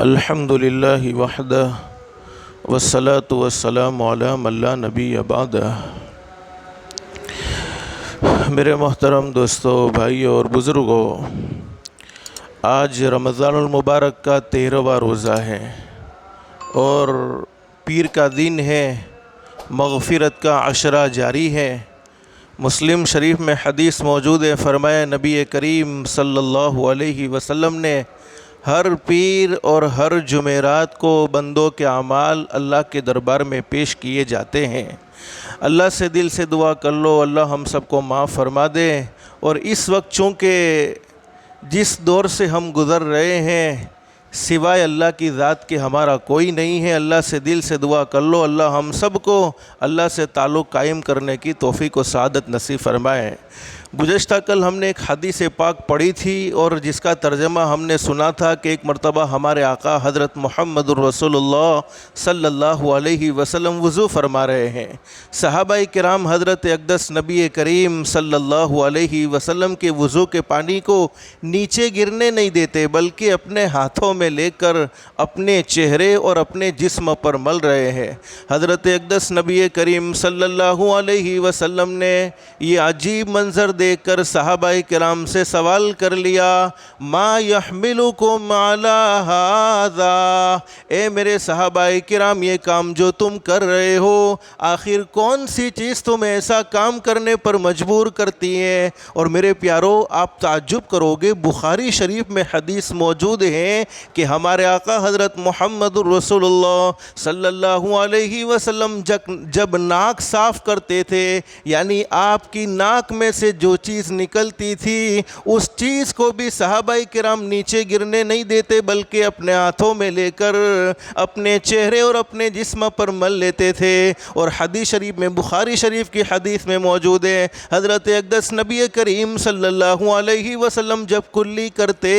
الحمد للہ وحدہ والصلاة والسلام علی من لا نبی بعدہ۔ میرے محترم دوستو، بھائیو اور بزرگوں، آج رمضان المبارک کا 13واں روزہ ہے اور پیر کا دن ہے، مغفرت کا عشرہ جاری ہے۔ مسلم شریف میں حدیث موجود ہے، فرمایا نبی کریم صلی اللہ علیہ وسلم نے ہر پیر اور ہر جمعرات کو بندوں کے اعمال اللہ کے دربار میں پیش کیے جاتے ہیں۔ اللہ سے دل سے دعا کر لو، اللہ ہم سب کو معاف فرما دے۔ اور اس وقت چونکہ جس دور سے ہم گزر رہے ہیں سوائے اللہ کی ذات کے ہمارا کوئی نہیں ہے، اللہ سے دل سے دعا کر لو، اللہ ہم سب کو اللہ سے تعلق قائم کرنے کی توفیق و سعادت نصیب فرمائے۔ گزشتہ کل ہم نے ایک حدیث پاک پڑھی تھی اور جس کا ترجمہ ہم نے سنا تھا کہ ایک مرتبہ ہمارے آقا حضرت محمد الرسول اللہ صلی اللہ علیہ وسلم وضو فرما رہے ہیں۔ صحابہ کرام حضرت اقدس نبی کریم صلی اللہ علیہ وسلم کے وضو کے پانی کو نیچے گرنے نہیں دیتے، بلکہ اپنے ہاتھوں میں لے کر اپنے چہرے اور اپنے جسم پر مل رہے ہیں۔ حضرت اقدس نبی کریم صلی اللہ علیہ وسلم نے یہ عجیب منظر دیکھ کر صحابہ کرام سے سوال کر لیا، ما یحملکم علی ھذا، اے میرے صحابہ کرام یہ کام جو تم کر رہے ہو آخر کون سی چیز تم ایسا کام کرنے پر مجبور کرتی ہے؟ اور میرے پیارو، آپ تعجب کرو گے، بخاری شریف میں حدیث موجود ہے کہ ہمارے آقا حضرت محمد الرسول اللہ صلی اللہ علیہ وسلم جب ناک صاف کرتے تھے، یعنی آپ کی ناک میں سے جو چیز نکلتی تھی اس چیز کو بھی صحابہ کرام نیچے گرنے نہیں دیتے، بلکہ اپنے ہاتھوں میں لے کر اپنے چہرے اور اپنے جسم پر مل لیتے تھے۔ اور حدیث شریف میں، بخاری شریف کی حدیث میں موجود ہے، حضرت اقدس نبی کریم صلی اللہ علیہ وسلم جب کلی کرتے،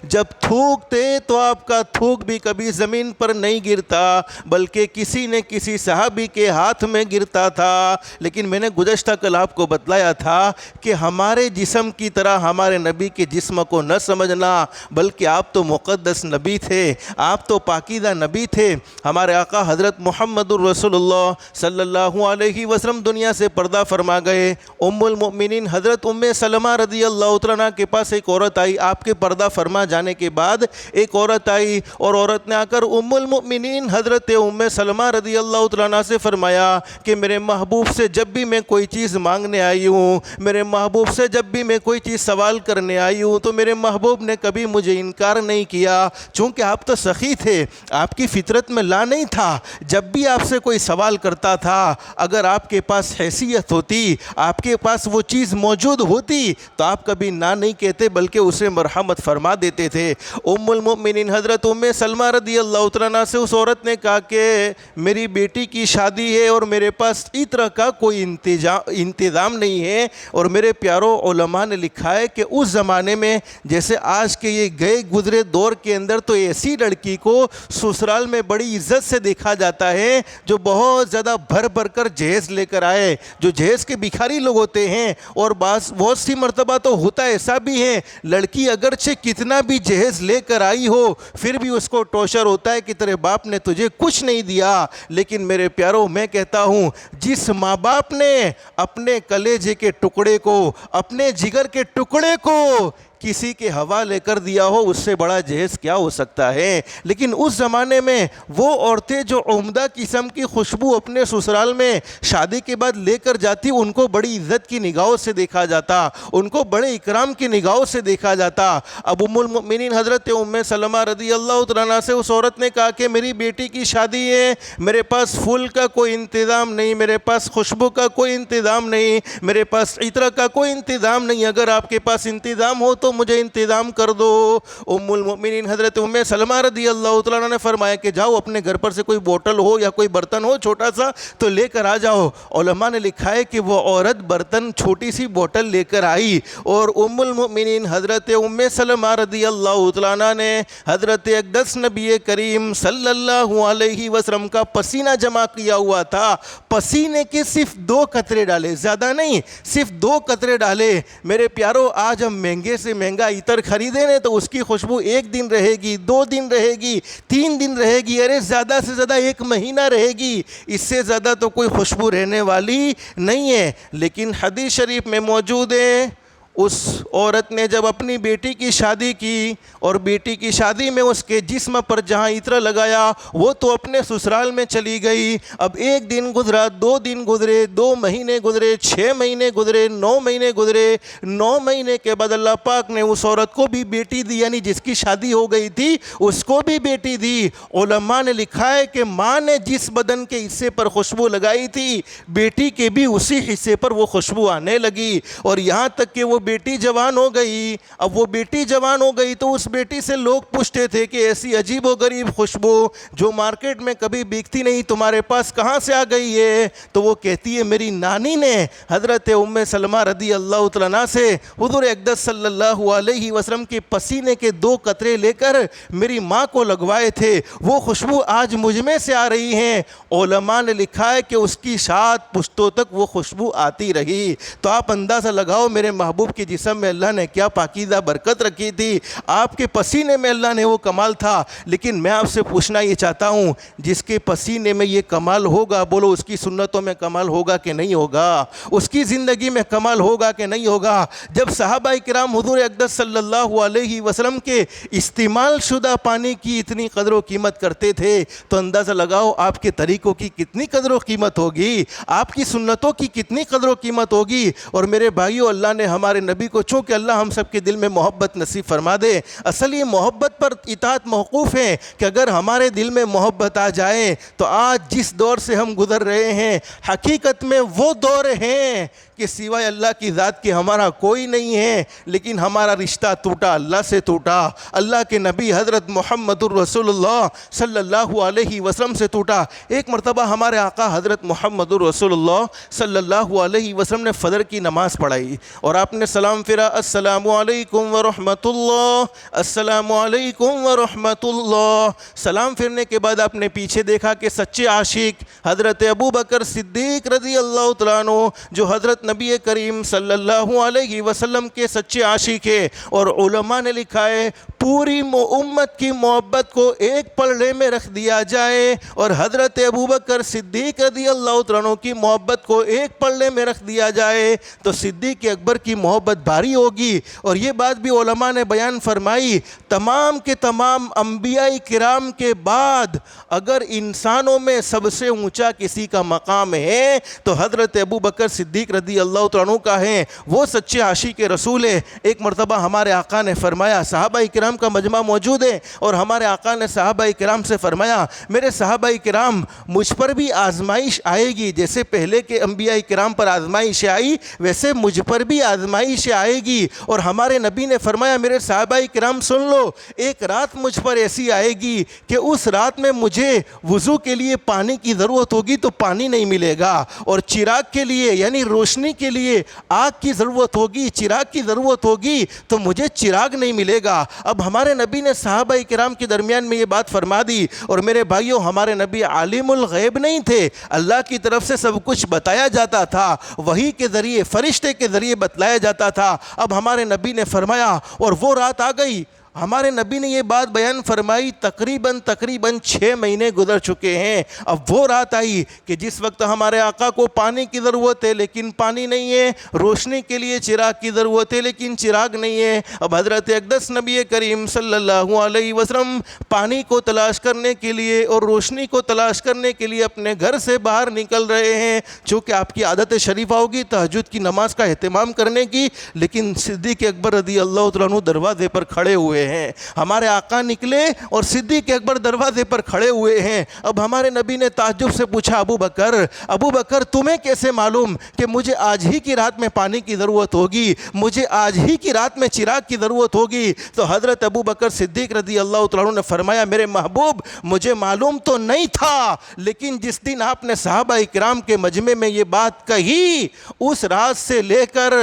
جب تھوکتے تو آپ کا تھوک بھی کبھی زمین پر نہیں گرتا، بلکہ کسی نے کسی صحابی کے ہاتھ میں گرتا تھا۔ لیکن میں نے گزشتہ کل آپ کو بتلایا تھا کہ ہمارے جسم کی طرح ہمارے نبی کے جسم کو نہ سمجھنا، بلکہ آپ تو مقدس نبی تھے، آپ تو پاکیزہ نبی تھے۔ ہمارے آقا حضرت محمد الرسول اللہ صلی اللہ علیہ وسلم دنیا سے پردہ فرما گئے۔ ام المؤمنین حضرت ام سلمہ رضی اللہ عنہا کے پاس ایک عورت آئی، آپ کے پردہ فرما جانے کے بعد ایک عورت آئی اور عورت نے آ کر ام المؤمنین حضرت ام سلمہ رضی اللہ عنہا سے فرمایا کہ میرے محبوب سے جب بھی میں کوئی چیز مانگنے آئی ہوں، میرے محبوب سے جب بھی میں کوئی چیز سوال کرنے آئی ہوں تو میرے محبوب نے کبھی مجھے انکار نہیں کیا، چونکہ آپ تو سخی تھے، آپ کی فطرت میں لا نہیں تھا۔ جب بھی آپ سے کوئی سوال کرتا تھا، اگر آپ کے پاس حیثیت ہوتی، آپ کے پاس وہ چیز موجود ہوتی تو آپ کبھی نہ نہیں کہتے، بلکہ اسے مرحمت فرما دیتے تھے۔ ام المؤمنین حضرت ام سلمہ رضی اللہ عنہا سے اس عورت نے کہا کہ میری بیٹی کی شادی ہے اور میرے پاس اس طرح کا کوئی انتظام نہیں ہے۔ اور میرے پیارو، علماء نے لکھا ہے کہ اس زمانے میں جیسے آج کے یہ گئے گزرے دور کے اندر تو ایسی لڑکی کو سسرال میں بڑی عزت سے دیکھا جاتا ہے جو بہت زیادہ بھر بھر کر جہیز لے کر آئے، جو جہیز کے بھکاری لوگ ہوتے ہیں۔ اور بہت سی مرتبہ تو ہوتا ایسا بھی ہے، لڑکی اگرچہ کتنا بھی جہیز لے کر آئی ہو پھر بھی اس کو ٹوشر ہوتا ہے کہ تیرے باپ نے تجھے کچھ نہیں دیا۔ لیکن میرے پیارو، میں کہتا ہوں جس ماں باپ نے اپنے کلیجے کے ٹکڑے کو، اپنے جگر کے ٹکڑے کو کسی کے حوالے کر دیا ہو، اس سے بڑا جہیز کیا ہو سکتا ہے۔ لیکن اس زمانے میں وہ عورتیں جو عمدہ قسم کی خوشبو اپنے سسرال میں شادی کے بعد لے کر جاتی، ان کو بڑی عزت کی نگاہوں سے دیکھا جاتا، ان کو بڑے اکرام کی نگاہوں سے دیکھا جاتا۔ اب ام المؤمنین حضرت ام سلمہ رضی اللہ عنہا سے اس عورت نے کہا کہ میری بیٹی کی شادی ہے، میرے پاس پھول کا کوئی انتظام نہیں، میرے پاس خوشبو کا کوئی انتظام نہیں، میرے پاس عطر کا کوئی انتظام نہیں، اگر آپ کے پاس انتظام ہو تو مجھے انتظام کر دو۔ ام المؤمنین حضرت ام سلمہ رضی اللہ عنہا نے فرمایا کہ جاؤ اپنے گھر پر سے کوئی بوٹل ہو یا کوئی برتن ہو چھوٹا سا تو لے کر آ جاؤ۔ علماء نے لکھا ہے کہ وہ عورت برتن چھوٹی سی بوٹل لے کر آئی اور ام المؤمنین حضرت ام سلمہ رضی اللہ عنہا نے حضرت اقدس نبی کریم صلی اللہ علیہ وسلم کا پسینہ جمع کیا ہوا تھا، پسینے کے صرف 2 قطرے ڈالے، زیادہ نہیں، صرف 2 قطرے ڈالے۔ میرے پیارو، آج ہم مہنگے سے مہنگا عطر خریدے نا تو اس کی خوشبو 1 دن رہے گی، 2 دن رہے گی، 3 دن رہے گی، ارے زیادہ سے زیادہ 1 مہینہ رہے گی، اس سے زیادہ تو کوئی خوشبو رہنے والی نہیں ہے۔ لیکن حدیث شریف میں موجود ہے، اس عورت نے جب اپنی بیٹی کی شادی کی اور بیٹی کی شادی میں اس کے جسم پر جہاں عطر لگایا وہ تو اپنے سسرال میں چلی گئی۔ اب 1 دن گزرا، 2 دن گزرے، 2 مہینے گزرے، 6 مہینے گزرے، 9 مہینے گزرے۔ 9 مہینے کے بعد اللہ پاک نے اس عورت کو بھی بیٹی دی، یعنی جس کی شادی ہو گئی تھی اس کو بھی بیٹی دی۔ علماء نے لکھا ہے کہ ماں نے جس بدن کے حصے پر خوشبو لگائی تھی بیٹی کے بھی اسی حصے پر وہ خوشبو آنے لگی، اور یہاں تک کہ وہ بیٹی جوان ہو گئی۔ اب وہ بیٹی جوان ہو گئی تو اس بیٹی سے لوگ پوچھتے تھے کہ ایسی عجیب و غریب خوشبو جو مارکیٹ میں کبھی بکتی نہیں تمہارے پاس کہاں سے آ گئی ہے؟ تو وہ کہتی ہے میری نانی نے حضرت ام سلمہ رضی اللہ تعالیٰ عنہا سے حضور اقدس صلی اللہ علیہ وسلم کے پسینے کے 2 قطرے لے کر میری ماں کو لگوائے تھے، وہ خوشبو آج مجھ میں سے آ رہی ہیں۔ علماء نے لکھا ہے کہ اس کی 7 پشتوں تک وہ خوشبو آتی رہی۔ تو آپ اندازہ لگاؤ میرے محبوب کے جسم میں اللہ نے کیا پاکیزہ برکت رکھی تھی، آپ کے پسینے میں اللہ نے وہ کمال تھا۔ لیکن میں آپ سے پوچھنا یہ چاہتا ہوں، جس کے پسینے میں یہ کمال ہوگا بولو اس کی سنتوں میں کمال ہوگا کہ نہیں ہوگا؟ اس کی زندگی میں کمال ہوگا کہ نہیں ہوگا؟ جب صحابہ کرام حضور اقدس صلی اللہ علیہ وسلم کے استعمال شدہ پانی کی اتنی قدر و قیمت کرتے تھے تو اندازہ لگاؤ آپ کے طریقوں کی کتنی قدر و قیمت ہوگی، آپ کی سنتوں کی کتنی قدر و قیمت ہوگی۔ اور میرے بھائیو، اللہ نے ہمارے نبی کو، چونکہ اللہ ہم سب کے دل میں محبت نصیب فرما دے، اصل یہ محبت پر اطاعت موقوف ہے کہ اگر ہمارے دل میں محبت آ جائے تو آج جس دور سے ہم گزر رہے ہیں حقیقت میں وہ دور ہیں کہ سوائے اللہ کی ذات کے ہمارا کوئی نہیں ہے، لیکن ہمارا رشتہ ٹوٹا، اللہ سے ٹوٹا، اللہ کے نبی حضرت محمد الرسول اللہ صلی اللہ علیہ وسلم سے ٹوٹا۔ ایک مرتبہ ہمارے آقا حضرت محمد الرسول اللہ صلی اللہ علیہ وسلم نے فجر کی نماز پڑھائی اور آپ نے سلام پھیرا، السلام علیکم ورحمۃ اللہ، السلام علیکم ورحمۃ اللہ۔ سلام پھیرنے کے بعد آپ نے پیچھے دیکھا کہ سچے عاشق حضرت ابو بکر صدیق رضی اللہ تعالیٰ عنہ جو حضرت نبی کریم صلی اللہ علیہ وسلم کے سچے عاشق ہے، اور علماء نے لکھا ہے پوری امت کی محبت کو ایک پلڑے میں رکھ دیا جائے اور حضرت ابو بکر صدیق رضی اللہ عنہ کی محبت کو ایک پلڑے میں رکھ دیا جائے تو صدیق اکبر کی محبت بھاری ہوگی۔ اور یہ بات بھی علماء نے بیان فرمائی، تمام کے تمام انبیاء کرام کے بعد اگر انسانوں میں سب سے اونچا کسی کا مقام ہے تو حضرت ابو بکر صدیق رضی اللہ عنہ کا ہے، وہ سچے عاشق رسول ہے۔ ایک مرتبہ ہمارے آقا نے فرمایا، صحابہ کرام کا مجمع موجود ہے اور ہمارے آقا نے صحابہ کرام سے فرمایا میرے صحابہ کرام مجھ پر بھی آزمائش آئے گی، جیسے پہلے کے انبیاء کرام پر آزمائش آئی ویسے مجھ پر بھی آزمائش آئے گی۔ اور ہمارے نبی نے فرمایا میرے صحابہ کرام سن لو، ایک رات مجھ پر ایسی آئے گی کہ اس رات میں مجھے وضو کے لیے پانی کی ضرورت ہوگی تو پانی نہیں ملے گا، اور چراغ کے لیے یعنی روشنی کے لیے آگ کی ضرورت ہوگی، چراغ کی ضرورت ہوگی تو مجھے چراغ نہیں ملے گا۔ اب ہمارے نبی نے صحابہ کرام کے درمیان میں یہ بات فرما دی۔ اور میرے بھائیوں، ہمارے نبی عالم الغیب نہیں تھے، اللہ کی طرف سے سب کچھ بتایا جاتا تھا، وحی کے ذریعے فرشتے کے ذریعے بتلایا جاتا تھا۔ اب ہمارے نبی نے فرمایا اور وہ رات آ گئی، ہمارے نبی نے یہ بات بیان فرمائی تقریباً 6 مہینے گزر چکے ہیں۔ اب وہ رات آئی کہ جس وقت ہمارے آقا کو پانی کی ضرورت ہے لیکن پانی نہیں ہے، روشنی کے لیے چراغ کی ضرورت ہے لیکن چراغ نہیں ہے۔ اب حضرت اقدس نبی کریم صلی اللہ علیہ وسلم پانی کو تلاش کرنے کے لیے اور روشنی کو تلاش کرنے کے لیے اپنے گھر سے باہر نکل رہے ہیں، چونکہ آپ کی عادت شریفہ ہوگی تہجد کی نماز کا اہتمام کرنے کی، لیکن صدیق اکبر رضی اللہ تعالیٰ عنہ دروازے پر کھڑے ہوئے ہیں۔ ہمارے آقا نکلے اور صدیق اکبر دروازے پر کھڑے ہوئے ہیں۔ اب ہمارے نبی نے تعجب سے پوچھا، ابو بکر تمہیں کیسے معلوم کہ مجھے آج ہی کی رات میں پانی کی ضرورت ہوگی، مجھے آج ہی کی رات میں چراغ کی ضرورت ہوگی؟ تو حضرت ابو بکر صدیق رضی اللہ تعالیٰ عنہ نے فرمایا میرے محبوب مجھے معلوم تو نہیں تھا، لیکن جس دن آپ نے صحابہ کرام کے مجمع میں یہ بات کہی اس رات سے لے کر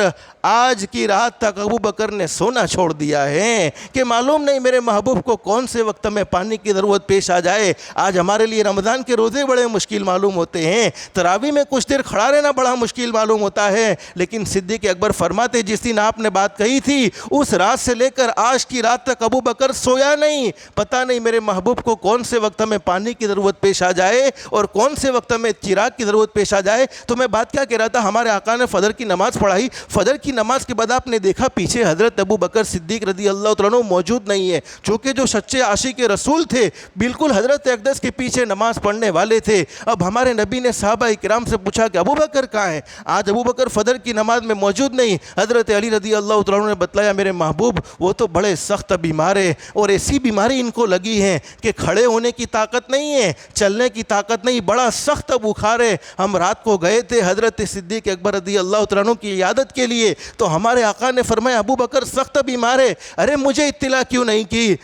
آج کی رات تک ابو بکر نے سونا چھوڑ دیا ہے کہ معلوم نہیں میرے محبوب کو کون سے وقت میں پانی کی ضرورت پیش آ جائے۔ آج ہمارے لیے رمضان کے روزے بڑے مشکل معلوم ہوتے ہیں، تراویح میں کچھ دیر کھڑا رہنا بڑا مشکل معلوم ہوتا ہے، لیکن صدیق اکبر فرماتے جس دن آپ نے بات کہی تھی اس رات سے لے کر آج کی رات تک ابو بکر سویا نہیں۔ پتہ نہیں میرے محبوب کو کون سے وقت میں پانی کی ضرورت پیش آ جائے اور کون سے وقت میں چراغ کی ضرورت پیش آ جائے۔ تو میں بات کیا کہہ رہا تھا، ہمارے آقا نے فجر کی نماز پڑھائی، فجر کی نماز کے بعد آپ نے دیکھا پیچھے حضرت ابو بکر صدیق رضی اللہ تعالیٰ عنہ موجود نہیں ہے، چونکہ جو سچے عاشق رسول تھے بالکل حضرت اقدس کے پیچھے نماز پڑھنے والے تھے۔ اب ہمارے نبی نے صحابہ کرام سے پوچھا کہ ابو بکر کہاں ہے؟ آج ابو بکر فجر کی نماز میں موجود نہیں۔ حضرت علی رضی اللہ تعالیٰ عنہ نے بتلایا میرے محبوب وہ تو بڑے سخت بیمار ہے اور ایسی بیماری ان کو لگی ہے کہ کھڑے ہونے کی طاقت نہیں ہے، چلنے کی طاقت نہیں، بڑا سخت بخار ہے۔ ہم رات کو گئے تھے حضرت صدیق اکبر رضی اللہ تعالیٰ عنہ کی عیادت کے لیے، تو ہمارے آقا نے فرمایا ابو بکر سخت بیمار ہے، ارے مجھے اطلاع کیوں نہیں کی؟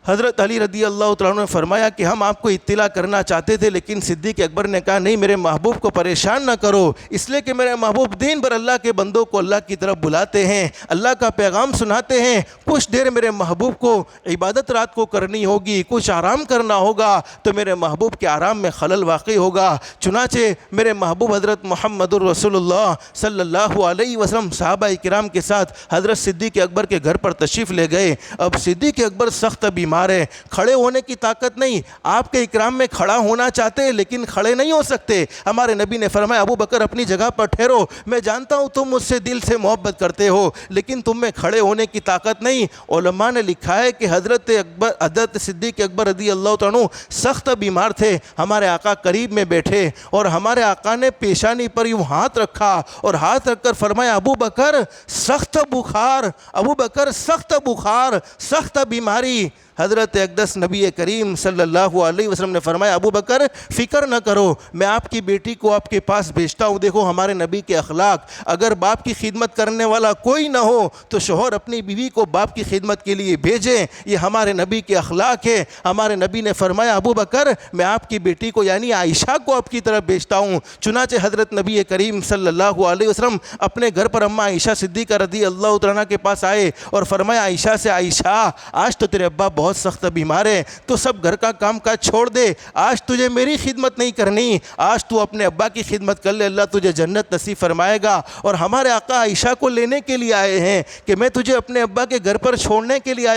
حضرت علی رضی اللہ تعالیٰ عنہ نے فرمایا کہ ہم آپ کو اطلاع کرنا چاہتے تھے، لیکن صدیق اکبر نے کہا نہیں میرے محبوب کو پریشان نہ کرو، اس لیے کہ میرے محبوب دین بھر اللہ کے بندوں کو اللہ کی طرف بلاتے ہیں، اللہ کا پیغام سناتے ہیں، کچھ دیر میرے محبوب کو عبادت رات کو کرنی ہوگی، کچھ آرام کرنا ہوگا تو میرے محبوب کے آرام میں خلل واقع ہوگا۔ چنانچہ میرے محبوب حضرت محمد الرسول اللہ صلی اللہ علیہ وسلم صحابہ کرام کے ساتھ حضرت صدیق اکبر کے گھر پر تشریف لے گئے۔ اب صدیق اکبر سخت بیمار ہے، کھڑے ہونے کی طاقت نہیں، آپ کے اکرام میں کھڑا ہونا چاہتے لیکن کھڑے نہیں ہو سکتے۔ ہمارے نبی نے فرمایا ابو بکر اپنی جگہ پر ٹھہرو، میں جانتا ہوں تم مجھ سے دل سے محبت کرتے ہو لیکن تم میں کھڑے ہونے کی طاقت نہیں۔ علماء نے لکھا ہے کہ حضرت صدیق اکبر رضی اللہ تعالیٰ عنہ سخت بیمار تھے، ہمارے آقا قریب میں بیٹھے اور ہمارے آقا نے پیشانی پر یوں ہاتھ رکھا اور ہاتھ رکھ کر فرمایا ابو بکر سخت بخار، ابو بکر سخت بخار، سخت بیماری۔ حضرت اقدس نبی کریم صلی اللہ علیہ وسلم نے فرمایا ابو بکر فکر نہ کرو، میں آپ کی بیٹی کو آپ کے پاس بھیجتا ہوں۔ دیکھو ہمارے نبی کے اخلاق، اگر باپ کی خدمت کرنے والا کوئی نہ ہو تو شوہر اپنی بیوی کو باپ کی خدمت کے لیے بھیجیں، یہ ہمارے نبی کے اخلاق ہے۔ ہمارے نبی نے فرمایا ابو بکر میں آپ کی بیٹی کو یعنی عائشہ کو آپ کی طرف بھیجتا ہوں۔ چنانچہ حضرت نبی کریم صلی اللہ علیہ وسلم اپنے گھر پر اماں عائشہ صدیقہ رضی اللہ تعالیٰ کے پاس آئے اور فرمایا عائشہ سے عائشہ آج تو تیرے ابا بہت سخت بیمار ہے، تو سب گھر کا کام کاج چھوڑ دے، آج تجھے میری خدمت نہیں کرنی، آج تو اپنے ابا کی خدمت کر لے، اللہ تجھے جنت نصیب فرمائے گا۔ اور ہمارے آقا عائشہ کو لینے کے لیے آئے ہیں کہ میں تجھے اپنے ابا کے گھر پر چھوڑنے کے لیے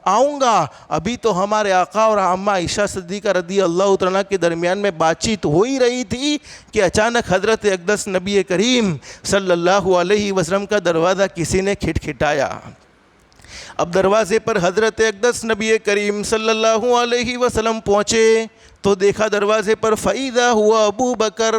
آؤں گا۔ ابھی تو ہمارے آقا اور اماں عائشہ صدیقہ رضی اللہ تعالیٰ کے درمیان میں بات چیت ہو ہی رہی تھی کہ اچانک حضرت اقدس نبی کریم صلی اللہ علیہ وسلم کا دروازہ کسی نے کھٹکھٹایا۔ اب دروازے پر حضرت اقدس نبی کریم صلی اللہ علیہ وسلم پہنچے تو دیکھا دروازے پر فَإِذَا هُوَ ابو بکر،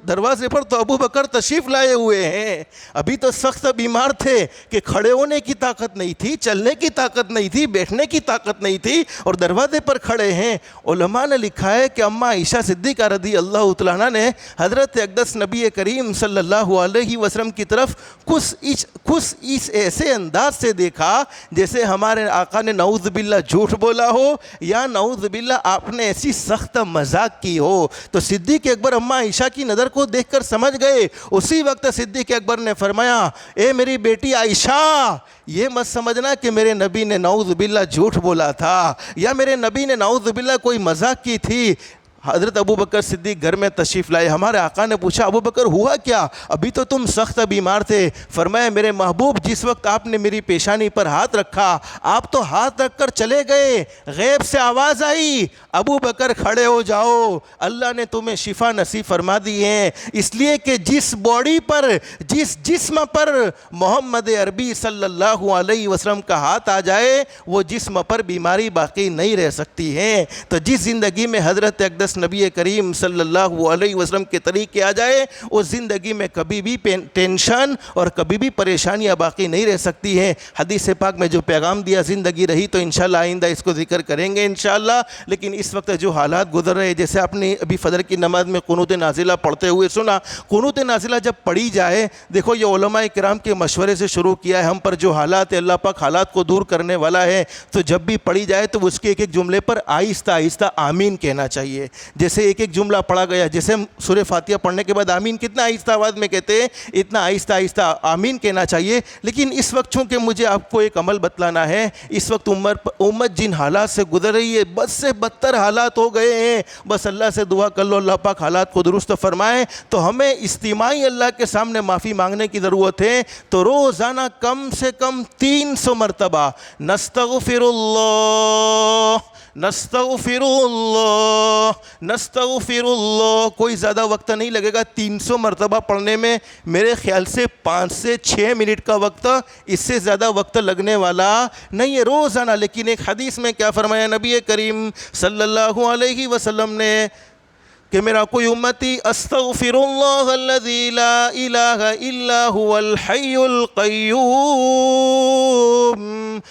دروازے پر تو ابو بکر تشریف لائے ہوئے ہیں۔ ابھی تو سخت بیمار تھے کہ کھڑے ہونے کی طاقت نہیں تھی، چلنے کی طاقت نہیں تھی، بیٹھنے کی طاقت نہیں تھی اور دروازے پر کھڑے ہیں۔ علماء نے لکھا ہے کہ اماں عائشہ صدیقہ رضی اللہ تعالیٰ عنہ نے حضرت اقدس نبی کریم صلی اللہ علیہ وسلم کی طرف کچھ اس ایسے انداز سے دیکھا جیسے ہمارے آقا نے نعوذ باللہ جھوٹ بولا ہو یا نعوذ باللہ آپ نے ایسی سخت مذاق کی ہو۔ تو صدیق اکبر اماں عائشہ کی نظر کو دیکھ کر سمجھ گئے۔ اسی وقت صدیق اکبر نے فرمایا اے میری بیٹی عائشہ، یہ مت سمجھنا کہ میرے نبی نے نعوذ باللہ جھوٹ بولا تھا یا میرے نبی نے نعوذ باللہ کوئی مذاق کی تھی۔ حضرت ابو بکر صدیق گھر میں تشریف لائے، ہمارے آقا نے پوچھا ابو بکر ہوا کیا؟ ابھی تو تم سخت بیمار تھے۔ فرمایا میرے محبوب جس وقت آپ نے میری پیشانی پر ہاتھ رکھا آپ تو ہاتھ رکھ کر چلے گئے، غیب سے آواز آئی ابو بکر کھڑے ہو جاؤ، اللہ نے تمہیں شفا نصیب فرما دی ہے۔ اس لیے کہ جس باڈی پر، جس جسم پر محمد عربی صلی اللہ علیہ وسلم کا ہاتھ آ جائے وہ جسم پر بیماری باقی نہیں رہ سکتی ہے۔ تو جس زندگی میں حضرت اقدس نبی کریم صلی اللہ علیہ وسلم کے طریقے آ جائے اس زندگی میں کبھی بھی ٹینشن اور کبھی بھی پریشانیاں باقی نہیں رہ سکتی ہیں۔ حدیث پاک میں جو پیغام دیا زندگی رہی تو انشاءاللہ آئندہ اس کو ذکر کریں گے انشاءاللہ، لیکن اس وقت جو حالات گزر رہے جیسے آپ نے ابھی فجر کی نماز میں قنوت نازلہ پڑھتے ہوئے سنا، قنوت نازلہ جب پڑھی جائے دیکھو یہ علماء کرام کے مشورے سے شروع کیا ہے، ہم پر جو حالات ہے اللہ پاک حالات کو دور کرنے والا ہے، تو جب بھی پڑھی جائے تو اس کے ایک ایک جملے پر آہستہ آہستہ آمین کہنا چاہیے۔ جیسے ایک ایک جملہ پڑھا گیا. جیسے ہم سورہ فاتحہ پڑھنے کے بعد آمین کتنا آہستہ آواز میں کہتے ہیں, اتنا آہستہ آہستہ آمین کہنا چاہیے. لیکن اس وقت چونکہ مجھے آپ کو ایک عمل بتلانا ہے, اس وقت امت جن حالات سے گزر رہی ہے, بس سے بدتر حالات ہو گئے ہیں. بس اللہ سے دعا کر لو اللہ پاک حالات کو درست فرمائے. تو ہمیں اجتماعی اللہ کے سامنے معافی مانگنے کی ضرورت ہے. تو روزانہ کم سے کم 300 مرتبہ نستغفر اللہ نستغفر اللہ نستغفر اللہ. کوئی زیادہ وقت نہیں لگے گا 300 مرتبہ پڑھنے میں. میرے خیال سے 5 سے 6 منٹ کا وقت, اس سے زیادہ وقت لگنے والا نہیں ہے روزانہ. لیکن ایک حدیث میں کیا فرمایا نبی کریم صلی اللہ علیہ وسلم نے کہ میرا کوئی امتی استغفر اللہ الذی لا الہ الا هو الحی القیوم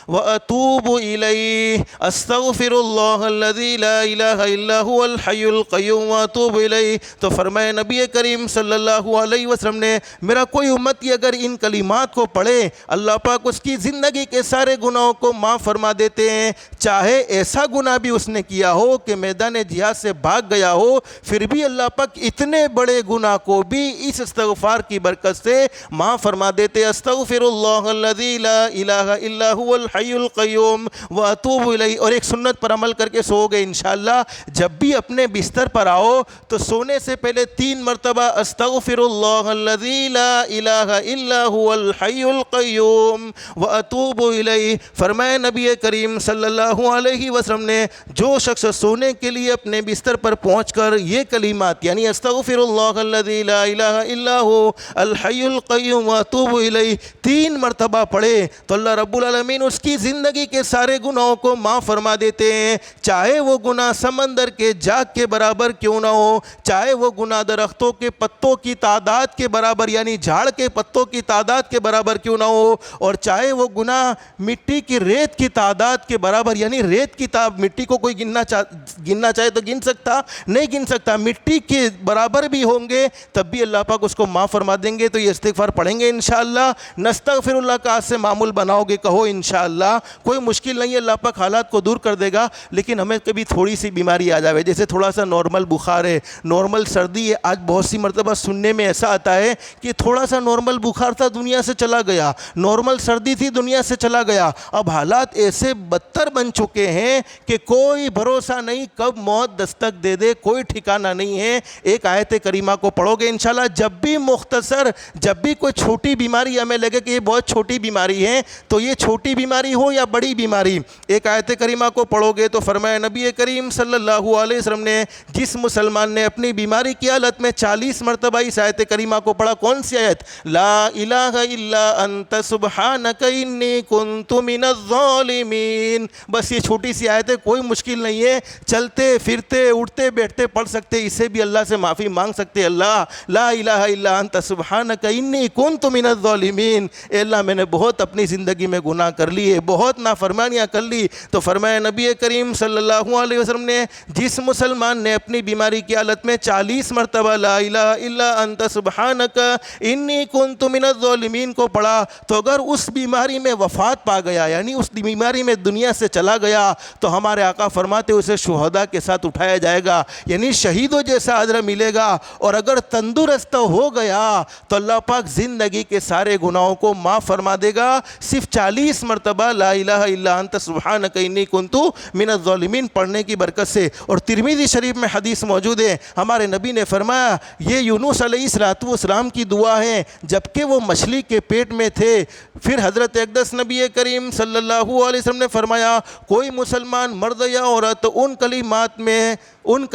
واتوب الیہ. استغفر اللہ الذی لا الہ الا هو الحی القیوم واتوب الیہ. تو فرمایا نبی کریم صلی اللہ علیہ وسلم نے میرا کوئی امتی اگر ان کلمات کو پڑھے, اللہ پاک اس کی زندگی کے سارے گناہوں کو معاف فرما دیتے ہیں. چاہے ایسا گناہ بھی اس نے کیا ہو کہ میدان جہاد سے بھاگ گیا ہو, پھر بھی اللہ پاک اتنے بڑے گناہ کو بھی اس استغفار کی برکت سے معاف فرما دیتے. استغفر اللہ الذی لا الہ الا هو الحی القیوم واتوب الیہ. اور ایک سنت پر عمل کر کے سو گے انشاءاللہ. جب بھی اپنے بستر پر آؤ تو سونے سے پہلے 3 مرتبہ استغفر اللہ الذی لا الہ الا هو الحی القیوم واتوب الیہ. فرمایا نبی کریم صلی اللہ علیہ وسلم نے جو شخص سونے کے لیے اپنے بستر پر پہنچ کر یہ کلمات یعنی استغفر اللہ الذی لا الہ الا هو الحی القیوم واتوب الیہ 3 مرتبہ پڑھے تو اللہ رب العالمین اس کی زندگی کے سارے گناہوں کو معاف فرما دیتے ہیں. چاہے وہ گناہ سمندر کے جاگ کے برابر کیوں نہ ہو, چاہے وہ گناہ درختوں کے پتوں کی تعداد کے برابر یعنی جھاڑ کے پتوں کی تعداد کے برابر کیوں نہ ہو, اور چاہے وہ گناہ مٹی کی ریت کی تعداد کے برابر یعنی ریت کی مٹی کو کوئی گننا چاہے تو گن سکتا نہیں گن سکتا, مٹی کے برابر بھی ہوں گے تب بھی اللہ پاک اس کو معاف فرما دیں گے. تو یہ استغفار پڑھیں گے انشاءاللہ. نستغفر اللہ کا آج سے معمول بناؤ گے, کہو انشاءاللہ. کوئی مشکل نہیں ہے, اللہ پاک حالات کو دور کر دے گا. لیکن ہمیں کبھی تھوڑی سی بیماری آ جاوے, جیسے تھوڑا سا نارمل بخار ہے, نارمل سردی ہے. آج بہت سی مرتبہ سننے میں ایسا آتا ہے کہ تھوڑا سا نارمل بخار تھا دنیا سے چلا گیا, نارمل سردی تھی دنیا سے چلا گیا. اب حالات ایسے بدتر بن چکے ہیں کہ کوئی بھروسہ نہیں کب موت دستک دے دے, کوئی ٹھکانہ نہیں ہے. ایک آیت کریمہ کو پڑھو گے انشاءاللہ. جب بھی مختصر جب بھی کوئی چھوٹی بیماری ہمیں لگے کہ یہ بہت چھوٹی بیماری ہے, تو یہ چھوٹی بیماری ہو یا بڑی بیماری, ایک آیت کریمہ کو پڑھو گے تو فرمایا نبی کریم صلی اللہ علیہ وسلم نے جس مسلمان نے اپنی بیماری کی حالت میں 40 مرتبہ اس آیت کریمہ کو پڑھا, کون سی آیت؟ لا الہ الا انت سبحانک انی کنت من الظالمین. بس یہ چھوٹی سی آیت ہے, کوئی مشکل نہیں ہے, چلتے پھرتے اٹھتے بیٹھتے پڑھ سکتے, اسے بھی اللہ سے معافی مانگ سکتے. اللہ لا الہ الا انت سبحانک انی کنت من الظالمین. اے اللہ میں نے بہت اپنی زندگی میں گناہ کر لیے, بہت نافرمانیاں کر لی. تو فرمایا نبی کریم صلی اللہ علیہ وسلم نے جس مسلمان نے اپنی بیماری کی حالت میں 40 مرتبہ لا الہ الا انت سبحانک انی کنت من الظالمین کو پڑھا, تو اگر اس بیماری میں وفات پا گیا یعنی اس بیماری میں دنیا سے چلا گیا, تو ہمارے آقا فرماتے اسے شہداء کے ساتھ اٹھایا جائے گا یعنی شہیدوں جیسا اجر ملے گا. اور اگر تندرست ہو گیا تو اللہ پاک زندگی کے سارے گناہوں کو معاف فرما دے گا, صرف 40 مرتبہ لا الہ الا انت سبحانک انی کنت من الظالمین پڑھنے کی برکت سے. اور ترمذی شریف میں حدیث موجود ہے, ہمارے نبی نے فرمایا یہ یونس علیہ السلام کی دعا ہے جبکہ وہ مچھلی کے پیٹ میں تھے. پھر حضرت اقدس نبی کریم صلی اللہ علیہ وسلم نے فرمایا کوئی مسلمان مرد یا عورت ان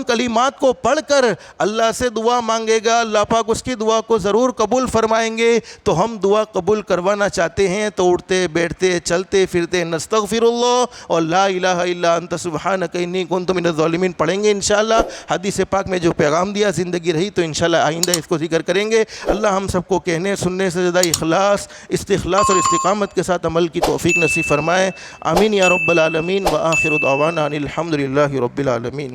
کلمات کو پڑھ کر اللہ سے دعا مانگے گا, اللہ پاک اس کی دعا کو ضرور قبول فرمائیں گے. تو ہم دعا قبول کروانا چاہتے ہیں تو اٹھتے بیٹھتے چلتے پھرتے نستغفر اللہ اور لا الہ الا انت سبحانک انی کنت من الظالمین پڑھیں گے انشاءاللہ. حدیث پاک میں جو پیغام دیا زندگی رہی تو انشاءاللہ آئندہ اس کو ذکر کریں گے. اللہ ہم سب کو کہنے سننے سے زیادہ اخلاص, استخلاص اور استقامت کے ساتھ عمل کی توفیق نصیب فرمائے. آمین یا رب العالمین. وآخر دعوانا ان الحمد للہ رب العالمین.